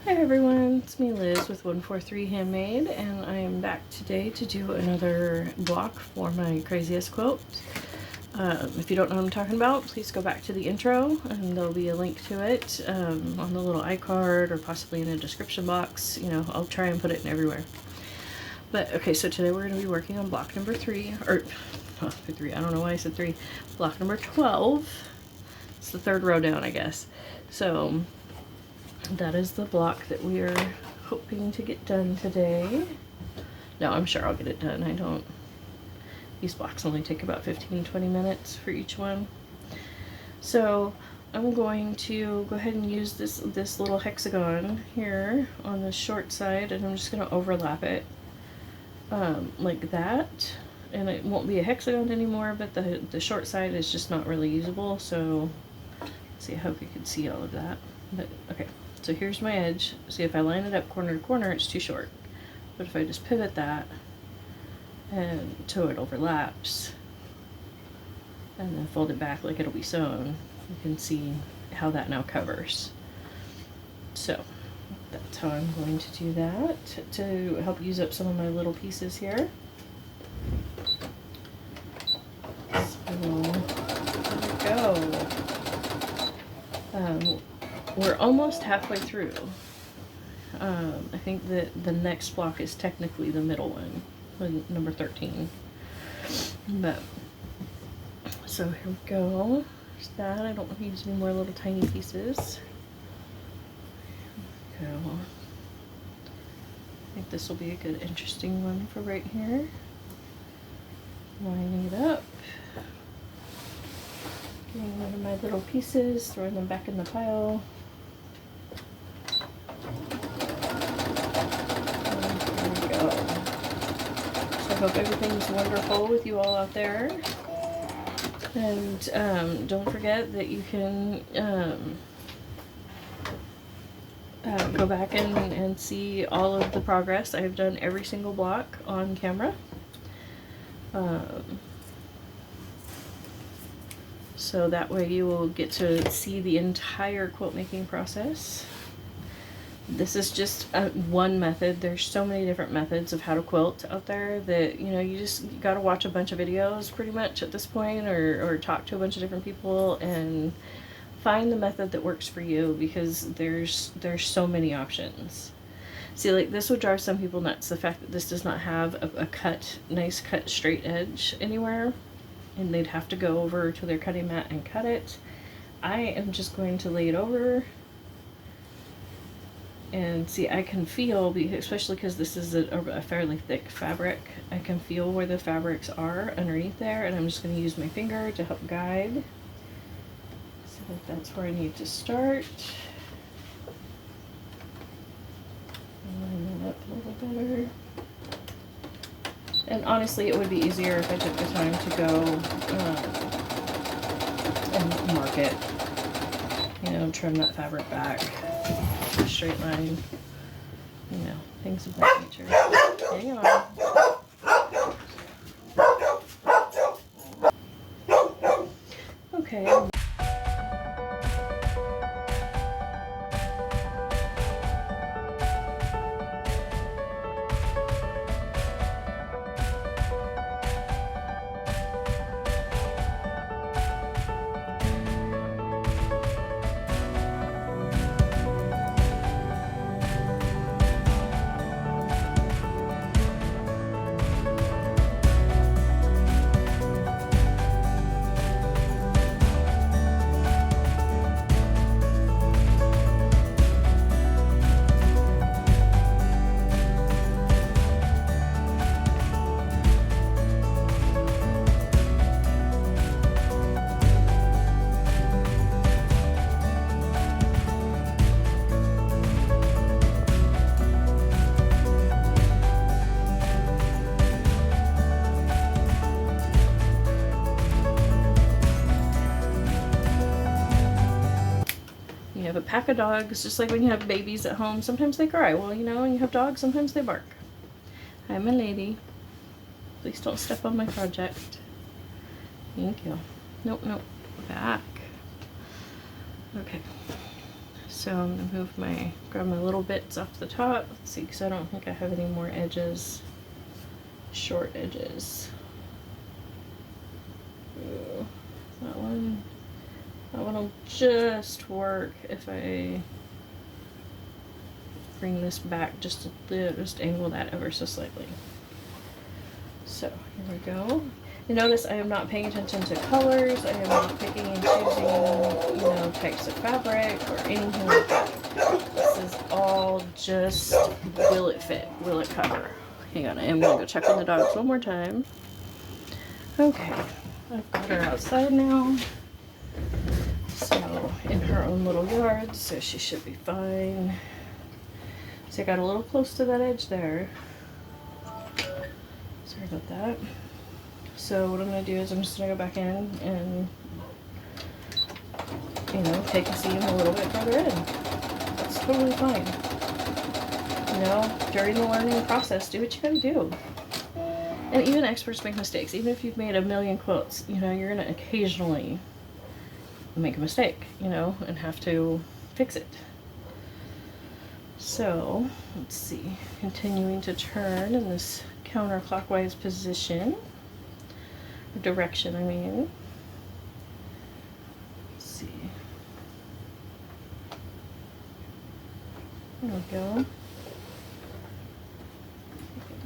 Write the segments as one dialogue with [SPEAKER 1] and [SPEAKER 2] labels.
[SPEAKER 1] Hi everyone, it's me Liz with 143 Handmade, and I am back today to do another block for my craziest quilt. If you don't know what I'm talking about, please go back to the intro and there'll be a link to it on the little iCard or possibly in a description box. You know, I'll try and put it in everywhere. But okay, so today we're going to be working on block number 3, or not 3, I don't know why I said 3, block number 12. It's the third row down, I guess. So that is the block that we are hoping to get done today. No, I'm sure I'll get it done. These blocks only take about 15-20 minutes for each one. So I'm going to go ahead and use this little hexagon here on the short side, and I'm just going to overlap it like that. And it won't be a hexagon anymore, but the short side is just not really usable. So see, I hope you can see all of that. But okay. So here's my edge. See, if I line it up corner to corner, it's too short. But if I just pivot that and so it overlaps and then fold it back like it'll be sewn, you can see how that now covers. So that's how I'm going to do that to help use up some of my little pieces here. So there we go. We're almost halfway through. I think that the next block is technically the middle one, number 13. But, so here we go. There's that. I don't want to use any more little tiny pieces. Here we go. I think this will be a good, interesting one for right here. Lining it up. Getting rid of my little pieces, throwing them back in the pile. I hope everything's wonderful with you all out there. And don't forget that you can go back and see all of the progress. I've done every single block on camera. So that way you will get to see the entire quilt making process. This is just one method. There's so many different methods of how to quilt out there that, you know, you got to watch a bunch of videos pretty much at this point, or talk to a bunch of different people and find the method that works for you, because there's so many options. See, like this would drive some people nuts, the fact that this does not have a nice cut straight edge anywhere, and they'd have to go over to their cutting mat and cut it. I am just going to lay it over. And see, I can feel, especially because this is a fairly thick fabric, I can feel where the fabrics are underneath there, and I'm just going to use my finger to help guide. So that's where I need to start. Line it up a little better. And honestly, it would be easier if I took the time to go and mark it. You know, trim that fabric back. A straight line, you know, things of that nature. Hang on. Okay. You have a pack of dogs, just like when you have babies at home. Sometimes they cry. Well, you know, when you have dogs, sometimes they bark. Hi, my lady. Please don't step on my project. Thank you. Nope, nope. Back. Okay. So I'm gonna grab my little bits off the top. Let's see, because I don't think I have any more edges, short edges. Ooh, that one'll just work if I bring this back just angle that ever so slightly. So here we go. You notice I am not paying attention to colors. I am not picking and choosing, you know, types of fabric or anything like that. This is all just, will it fit? Will it cover? Hang on, I am gonna go check on the dogs one more time. Okay, I've got her outside now. So, in her own little yard, so she should be fine. So I got a little close to that edge there. Sorry about that. So what I'm going to do is I'm just going to go back in and, you know, take a seam a little bit further in. That's totally fine. You know, during the learning process, do what you got to do. And even experts make mistakes. Even if you've made a million quilts, you know, you're going to occasionally make a mistake, you know, and have to fix it. So, let's see, continuing to turn in this counterclockwise position, or direction, I mean. Let's see. There we go.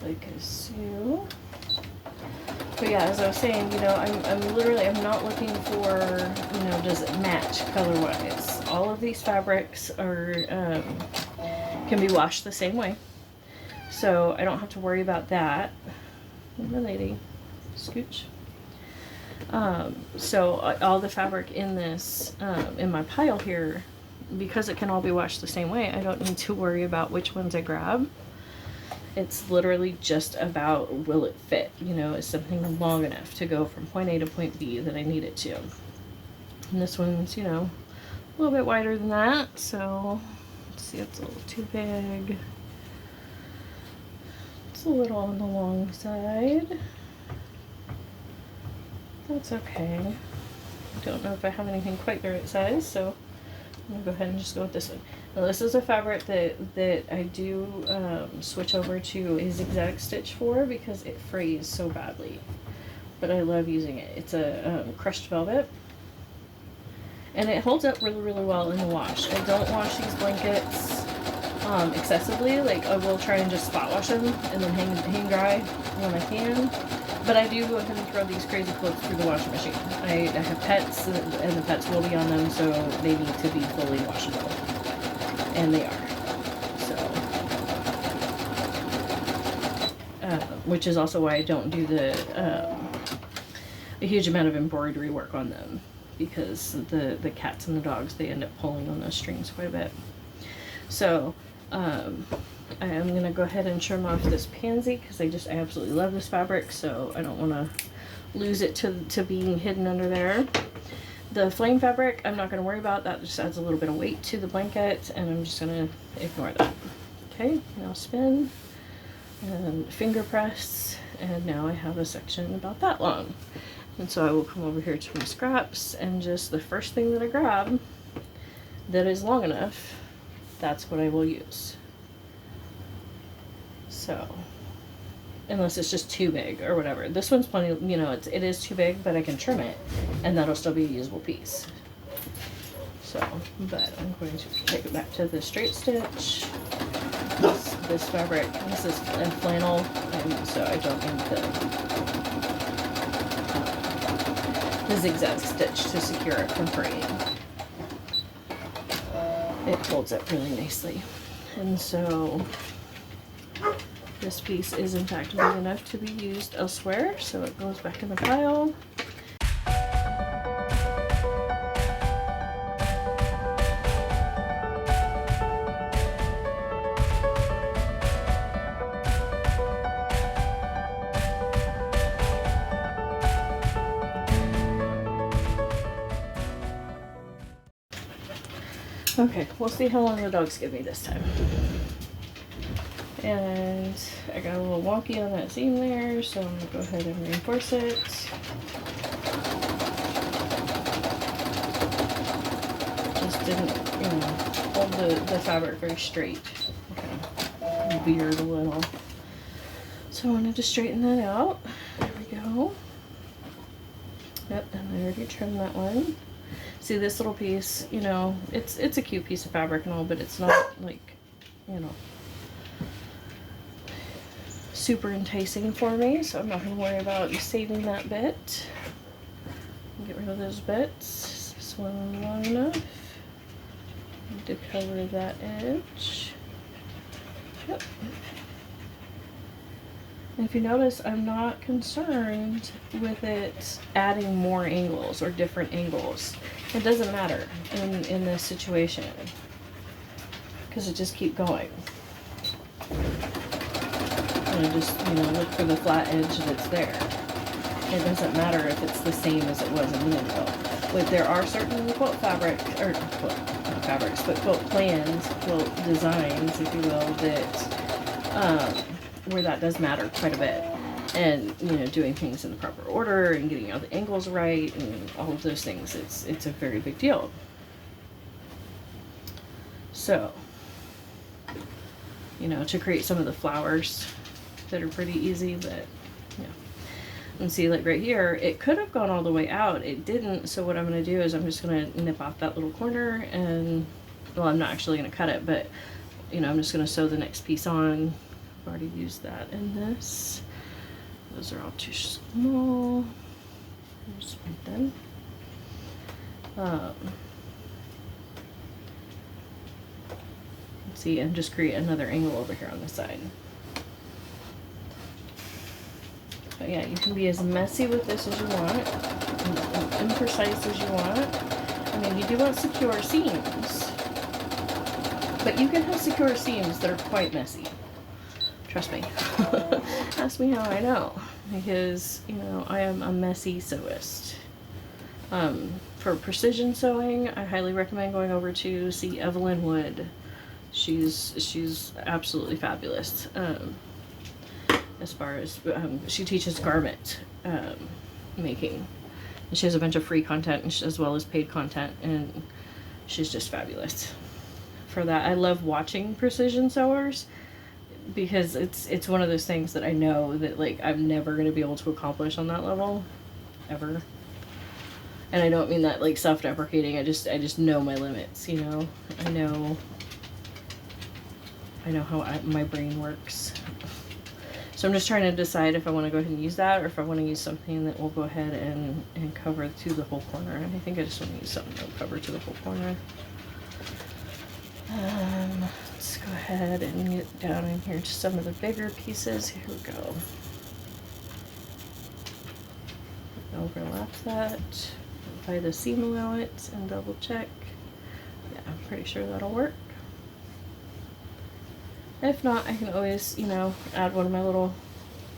[SPEAKER 1] Like a Sue. But yeah, as I was saying, you know, I'm not looking for, you know, does it match color-wise. All of these fabrics are, can be washed the same way. So I don't have to worry about that. My lady, scooch. So all the fabric in this, in my pile here, because it can all be washed the same way, I don't need to worry about which ones I grab. It's literally just about, will it fit? You know, is something long enough to go from point A to point B that I need it to? And this one's, you know, a little bit wider than that, so let's see, it's a little too big. It's a little on the long side. That's okay. I don't know if I have anything quite the right size, so I'm gonna go ahead and just go with this one. Now this is a fabric that I do switch over to a zigzag stitch for because it frays so badly. But I love using it. It's a crushed velvet. And it holds up really, really well in the wash. I don't wash these blankets excessively. Like, I will try and just spot wash them and then hang dry when I can. But I do go ahead and throw these crazy quilts through the washing machine. I have pets, and the pets will be on them, so they need to be fully washable. And they are. So, which is also why I don't do a huge amount of embroidery work on them, because the cats and the dogs, they end up pulling on those strings quite a bit. So, I am going to go ahead and trim off this pansy because I absolutely love this fabric, so I don't want to lose it to being hidden under there. The flame fabric, I'm not going to worry about. That just adds a little bit of weight to the blanket, and I'm just going to ignore that. Okay, now spin and finger press, and now I have a section about that long. And so I will come over here to my scraps, and just the first thing that I grab that is long enough, that's what I will use. So, unless it's just too big or whatever. This one's plenty, you know, it is too big, but I can trim it and that'll still be a usable piece. So, but I'm going to take it back to the straight stitch. This fabric, this is flannel, and so I don't need the zigzag stitch to secure it from fraying. It holds up really nicely. And so this piece is in fact big enough to be used elsewhere, so it goes back in the pile. Okay, we'll see how long the dogs give me this time. And I got a little wonky on that seam there, so I'm gonna go ahead and reinforce it. Just didn't, you know, hold the fabric very straight. Okay. Beard a little. So I wanted to straighten that out. There we go. Yep, and I already trimmed that one. See this little piece, you know, it's a cute piece of fabric and all, but it's not like, you know, super enticing for me, so I'm not going to worry about saving that bit. Get rid of those bits. This one long enough. Need to cover that edge. Yep. And if you notice, I'm not concerned with it adding more angles or different angles. It doesn't matter in this situation because it just keep going. And I just, you know, look for the flat edge that's there. It doesn't matter if it's the same as it was in the intro. But there are certain quilt fabric, or quilt, not fabrics, but quilt plans, quilt designs, if you will, that where that does matter quite a bit. And, you know, doing things in the proper order and getting all the angles right and all of those things, it's a very big deal. So, you know, to create some of the flowers that are pretty easy, but, yeah. And see, like right here, it could have gone all the way out. It didn't, so what I'm going to do is I'm just going to nip off that little corner and, well, I'm not actually going to cut it, but, you know, I'm just going to sew the next piece on. I've already used that in this. Those are all too small. There's something. Let's see, and just create another angle over here on the side. But yeah, you can be as messy with this as you want, and imprecise as you want. I mean, you do want secure seams, but you can have secure seams that are quite messy. Trust me. Ask me how I know, because, you know, I am a messy sewist. For precision sewing, I highly recommend going over to see Evelyn Wood. She's absolutely fabulous. As far as she teaches garment making, and she has a bunch of free content as well as paid content, and she's just fabulous for that. I love watching precision sewers because it's one of those things that I know that, like, I'm never going to be able to accomplish on that level ever. And I don't mean that like self-deprecating. I just know my limits, you know. I know how my brain works. So I'm just trying to decide if I want to go ahead and use that, or if I want to use something that will go ahead and cover to the whole corner. And I think I just want to use something that will cover to the whole corner. Let's go ahead and get down in here to some of the bigger pieces. Here we go. Overlap that. Apply the seam allowance and double check. Yeah, I'm pretty sure that'll work. If not, I can always, you know, add one of my little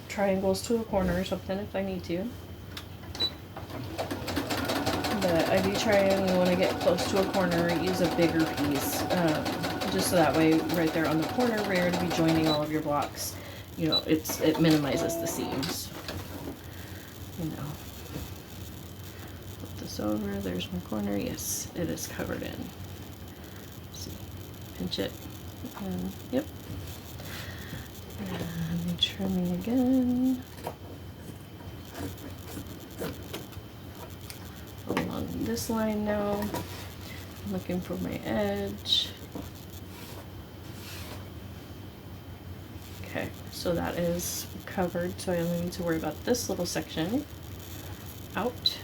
[SPEAKER 1] triangles to a corner or something if I need to. But I do try and, when I get close to a corner, use a bigger piece, just so that way right there on the corner where you're going to be joining all of your blocks, you know, it minimizes the seams. You know. Flip this over, there's my corner. Yes, it is covered in. Let's see, pinch it, and yep. And trimming again. Along this line now. I'm looking for my edge. Okay, so that is covered, so I only need to worry about this little section out.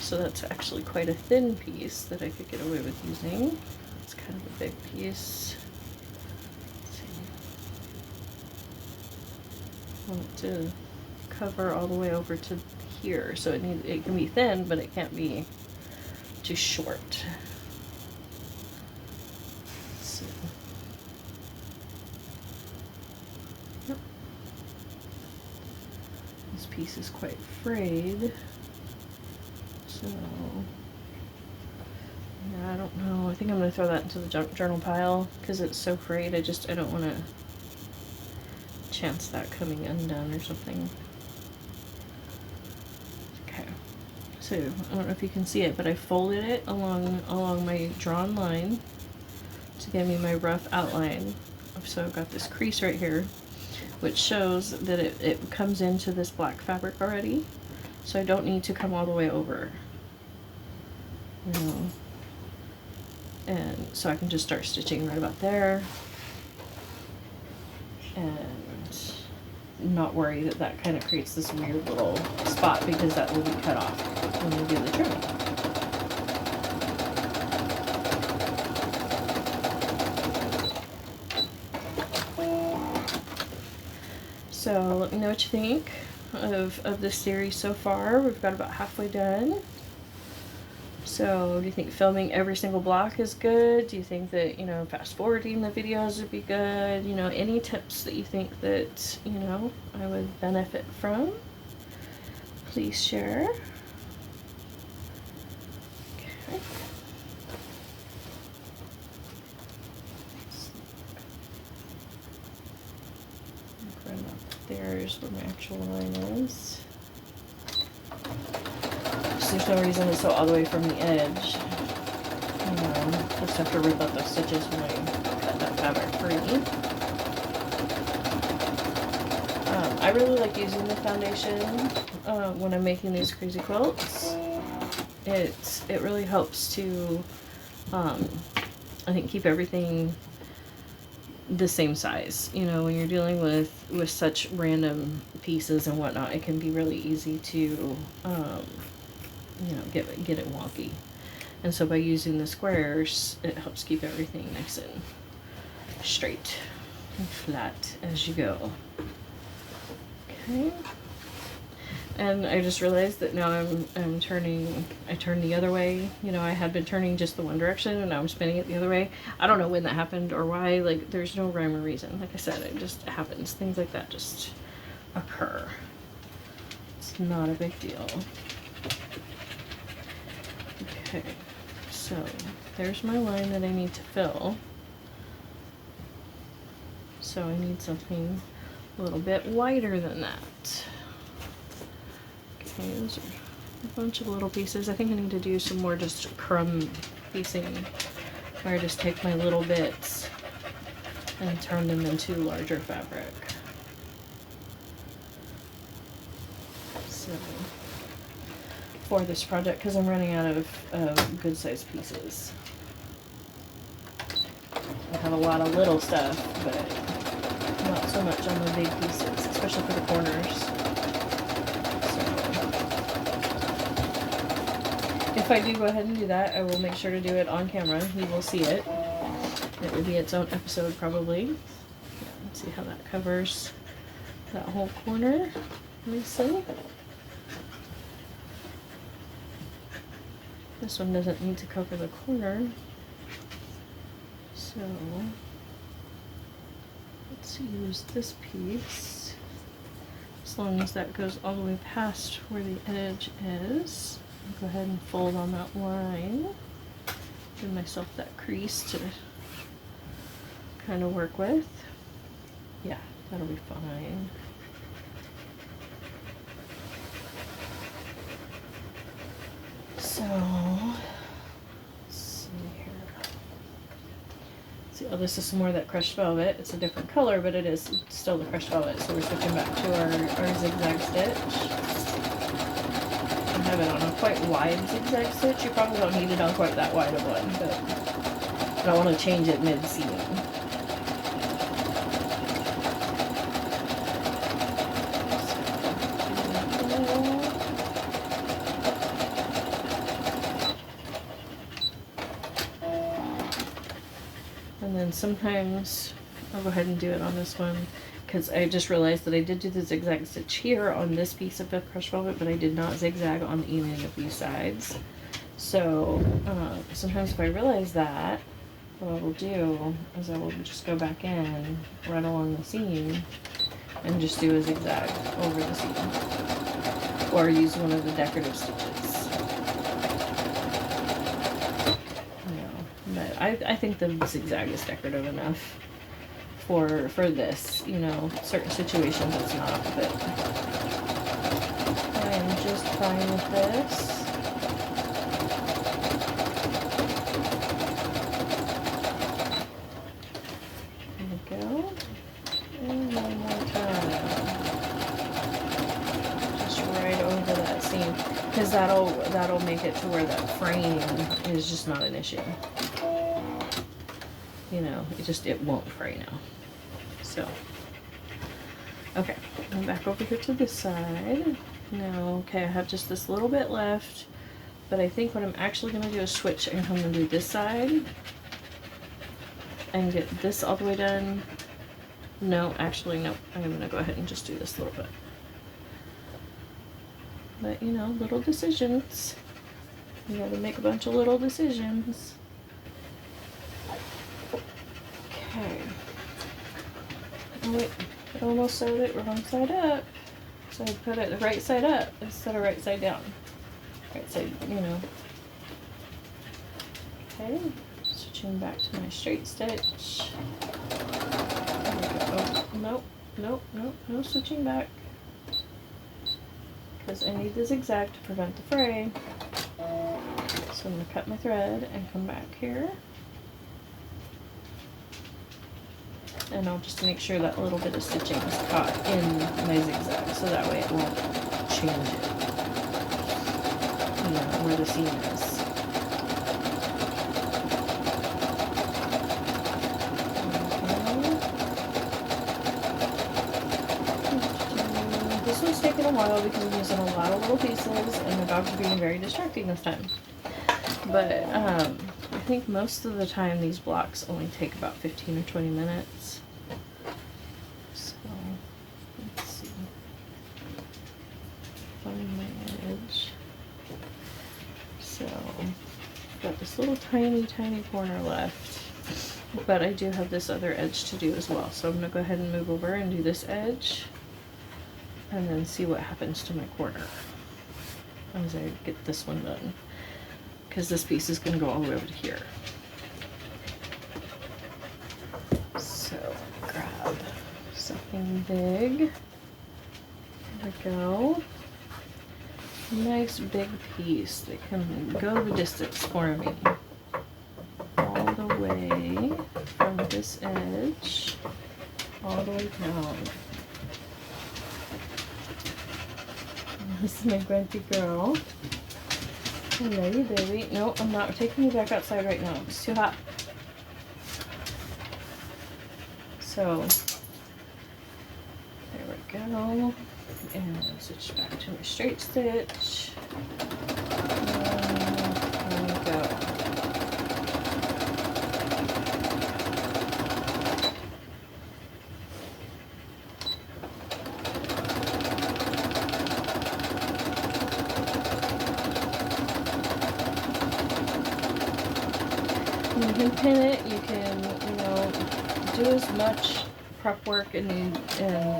[SPEAKER 1] So that's actually quite a thin piece that I could get away with using. It's kind of a big piece. I want it to cover all the way over to here, so it can be thin, but it can't be too short. Let's see. Yep. This piece is quite frayed, so yeah, I don't know. I think I'm gonna throw that into the junk journal pile because it's so frayed. I don't want to chance that coming undone or something. Okay, so I don't know if you can see it, but I folded it along my drawn line, to give me my rough outline. So I've got this crease right here, which shows that it comes into this black fabric already, so I don't need to come all the way over, you know. And so I can just start stitching right about there and not worry that that kind of creates this weird little spot, because that will be cut off when we do the trimming. So let me know what you think of this series so far. We've got about halfway done. So do you think filming every single block is good? Do you think that, you know, fast forwarding the videos would be good? You know, any tips that you think that, you know, I would benefit from, please share. Okay. There's where my actual line is. So there's no reason to sew all the way from the edge. You know, just have to rip out those stitches when I cut that fabric free. I really like using the foundation when I'm making these crazy quilts. It really helps to, I think, keep everything the same size. You know, when you're dealing with such random pieces and whatnot, it can be really easy to you know, get it wonky. And so by using the squares, it helps keep everything nice and straight and flat as you go. Okay. And I just realized that now I'm turning, I turned the other way. You know, I had been turning just the one direction and now I'm spinning it the other way. I don't know when that happened or why. Like, there's no rhyme or reason. Like I said, it just happens. Things like that just occur. It's not a big deal. Okay, so there's my line that I need to fill. So I need something a little bit wider than that. Okay, those are a bunch of little pieces. I think I need to do some more just crumb piecing, where I just take my little bits and turn them into larger fabric. So, for this project, because I'm running out of good sized pieces. I have a lot of little stuff, but not so much on the big pieces, especially for the corners. If I do go ahead and do that, I will make sure to do it on camera. You will see it. It will be its own episode probably. Yeah, let's see how that covers that whole corner nicely. This one doesn't need to cover the corner. So let's use this piece. As long as that goes all the way past where the edge is. Go ahead and fold on that line. Give myself that crease to kind of work with. Yeah, that'll be fine. So, let's see here. See, oh, this is some more of that crushed velvet. It's a different color, but it is still the crushed velvet. So we're switching back to our zigzag stitch. I have it on a quite wide zigzag stitch. You probably don't need it on quite that wide of one, but I don't want to change it mid-seam. And then sometimes I'll go ahead and do it on this one, because I just realized that I did do the zigzag stitch here on this piece of the crushed velvet, but I did not zigzag on any of these sides. So sometimes if I realize that, what I will do is I will just go back in right along the seam and just do a zigzag over the seam, or use one of the decorative stitches. But I think the zigzag is decorative enough for this, you know. Certain situations it's not, but I am just fine with this. because that'll make it to where that frame is just not an issue. You know, it won't fray now. So, okay, I'm back over here to this side. Now, okay, I have just this little bit left, but I think what I'm actually going to do is switch and come and do this side and get this all the way done. No, actually, no, I'm going to go ahead and just do this little bit. But, you know, little decisions. You got to make a bunch of little decisions. Okay. Oh wait, I almost sewed it wrong side up. So I put it the right side up instead of right side down. Right side, you know. Okay, switching back to my straight stitch. There we go. Oh, nope, nope, nope, no switching back. Because I need the zigzag to prevent the fray. So I'm going to cut my thread and come back here. And I'll just make sure that little bit of stitching is caught in my zigzag, so that way it won't change it, you know, where the seam is. Okay. This one's taking a while because I'm using a lot of little pieces and the dogs are being very distracting this time. But I think most of the time these blocks only take about 15 or 20 minutes. So, let's see. Find my edge. So, I've got this little tiny corner left. But I do have this other edge to do as well. So I'm going to go ahead and move over and do this edge. And then see what happens to my corner as I get this one done. Because this piece is going to go all the way over to here. So, grab something big. There we go. Nice big piece that can go the distance for me. All the way from this edge, all the way down. This is my grunty girl. Hello, you baby. No, I'm not taking you back outside right now. It's too hot. So, there we go. And switch back to my straight stitch. And there we go. You can pin it, you can, you know, do as much prep work and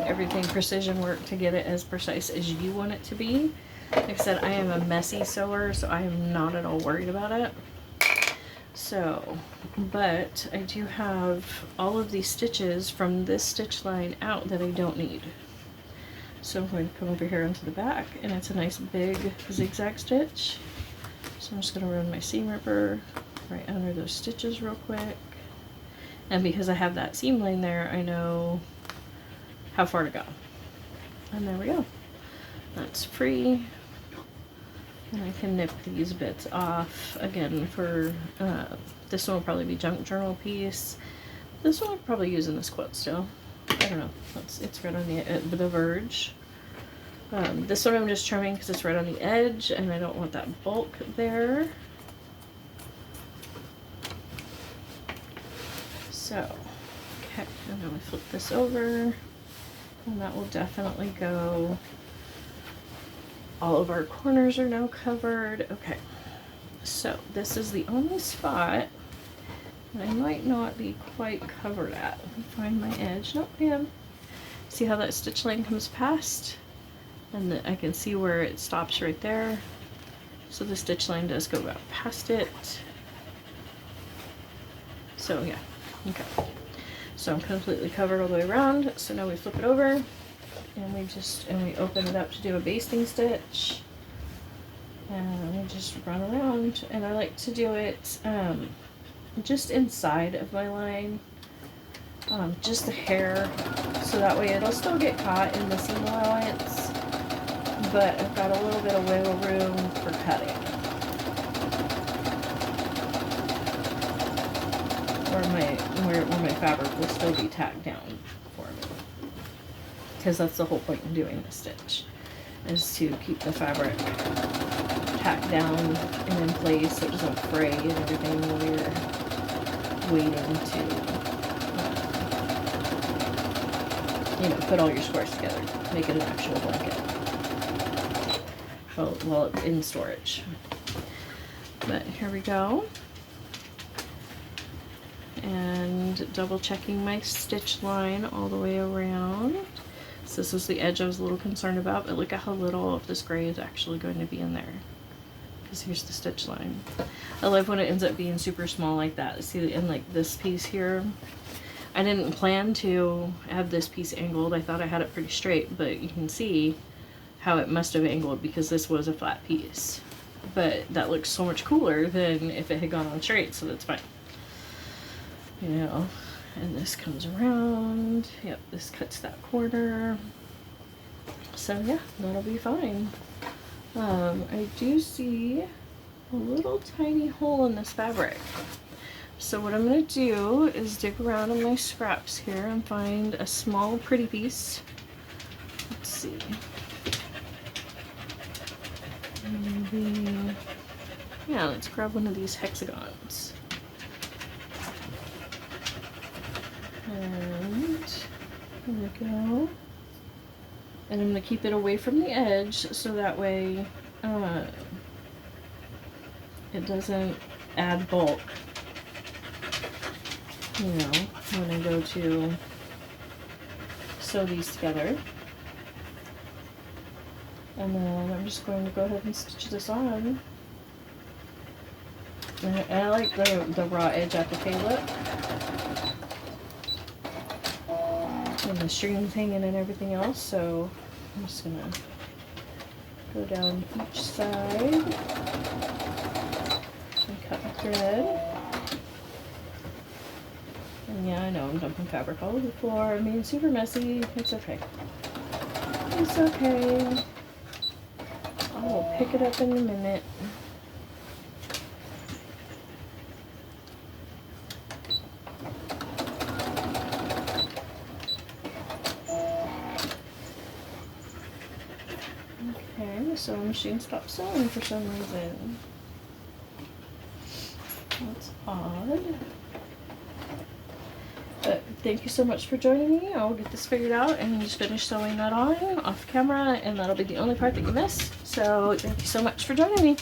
[SPEAKER 1] everything, precision work to get it as precise as you want it to be. Like I said, I am a messy sewer, so I am not at all worried about it. So, but I do have all of these stitches from this stitch line out that I don't need. So I'm going to come over here onto the back, and it's a nice big zigzag stitch. So I'm just going to run my seam ripper right under those stitches real quick. And because I have that seam line there, I know how far to go. And there we go. That's free. And I can nip these bits off. Again, for this one will probably be junk journal piece. This one I'll probably use in this quilt still. I don't know. It's right on the verge. This one I'm just trimming because it's right on the edge and I don't want that bulk there. So, okay, and then we flip this over, and that will definitely go. All of our corners are now covered. Okay, so this is the only spot that I might not be quite covered at. Let me find my edge. Nope, yeah. See how that stitch line comes past? And I can see where it stops right there. So the stitch line does go about past it. So yeah. Okay, so I'm completely covered all the way around. So now we flip it over and we open it up to do a basting stitch, and we just run around. And I like to do it just inside of my line, just a hair, so that way it'll still get caught in the seam allowance, but I've got a little bit of wiggle room for cutting. Where my fabric will still be tacked down for me. Because that's the whole point in doing the stitch, is to keep the fabric tacked down and in place so it doesn't fray and everything while you're waiting to, you know, put all your squares together, make it an actual blanket while it's in storage. But here we go. And double checking my stitch line all the way around. So this was the edge I was a little concerned about, but look at how little of this gray is actually going to be in there. Because here's the stitch line. I love when it ends up being super small like that. See, in like this piece here, I didn't plan to have this piece angled. I thought I had it pretty straight, but you can see how it must have angled because this was a flat piece. But that looks so much cooler than if it had gone on straight, so that's fine. You know, and this comes around. Yep, this cuts that corner. So yeah, that'll be fine. I do see a little tiny hole in this fabric. So what I'm going to do is dig around in my scraps here and find a small pretty piece. Let's see. Maybe, yeah, let's grab one of these hexagons. And here we go. And I'm going to keep it away from the edge so that way it doesn't add bulk, you know, when I go to sew these together. And then I'm just going to go ahead and stitch this on. And I like the raw edge applique look. And the strings hanging and everything else, so I'm just gonna go down each side and cut the thread. And yeah, I know I'm dumping fabric all over the floor. I mean, super messy. It's okay. It's okay. I will pick it up in a minute. Okay, so the machine stopped sewing for some reason. That's odd. But thank you so much for joining me. I'll get this figured out and just finish sewing that on off camera, and that'll be the only part that you miss. So thank you so much for joining me.